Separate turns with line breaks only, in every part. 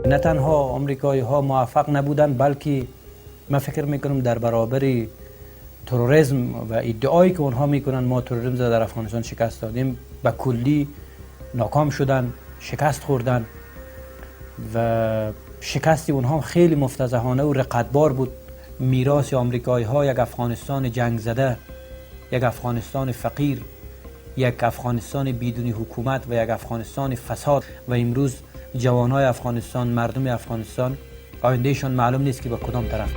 نه تنها آمریکایی ها موفق نبودند، بلکه من فکر میکنم در برابر تروریسم و ادعایی که اونها میکنن ما تروریسم در افغانستان شکست دادیم، به کلی ناکام شدن، شکست خوردن و شکستی اونها خیلی مفتضحانه و رقتبار بود. میراث آمریکایی ها یک افغانستان جنگ زده، یک افغانستان فقیر، یک افغانستان بدون حکومت و یک افغانستان فساد. و امروز جوانای افغانستان، مردم افغانستان، آیندهشان معلوم نیست که به کدام طرف.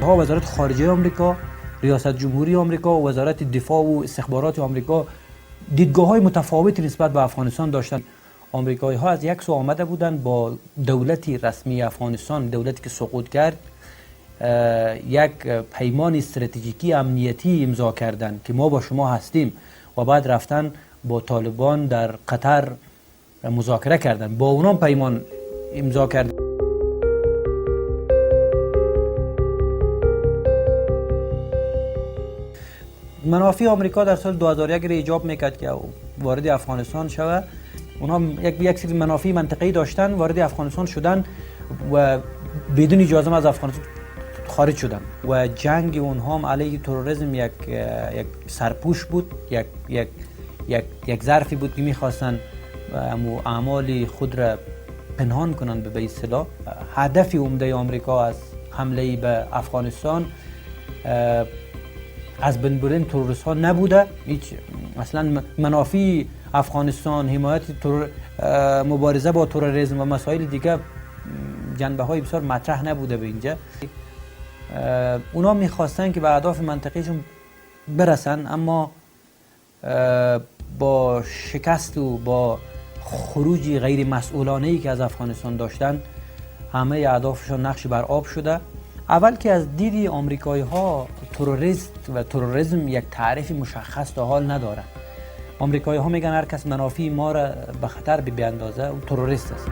وزارت خارجه آمریکا، ریاست جمهوری آمریکا و وزارت دفاع و استخبارات آمریکا دیدگاه‌های متفاوتی نسبت به افغانستان داشتند. آمریکایی ها از یک سو آمده بودند با دولتی رسمی افغانستان، دولتی که سقوط کرد، یک پیمان استراتژیکی امنیتی امضا کردند که ما با شما هستیم و بعد رفتن با طالبان در قطر مذاکره کردند، با اونام پیمان امضا کردند. منافع آمریکا در سال 2001 ایجاب میکرد که وارد افغانستان شود. اونها یک سری منافع منطقه‌ای داشتن، وارد افغانستان شدن و بدون اجازه از افغانستان خارج شدن و جنگ اونها هم علیه تروریسم یک سرپوش بود، یک ظرفی بود که میخواستن اعمال خود را پنهان کنن به اصطلاح. هدف عمده آمریکا از حمله به افغانستان از بین بردن تروریست ها نبوده. هیچ اصلا منافع افغانستان، حمایت مبارزه با تروریسم و مسائل دیگه جنبه های بسیار مطرح نبوده به اینجا. اونا میخواستن که به اهداف منطقیشون برسن، اما با شکست و با خروجی غیر مسئولانه‌ای که از افغانستان داشتن، همه اهدافشون نقش بر آب شده. اول که از دید آمریکایی ها تروریست و تروریسم یک تعریف مشخص تا حال نداره. آمریکایی ها میگن هر کس منافع ما را به خطر بیاندازه او تروریست است.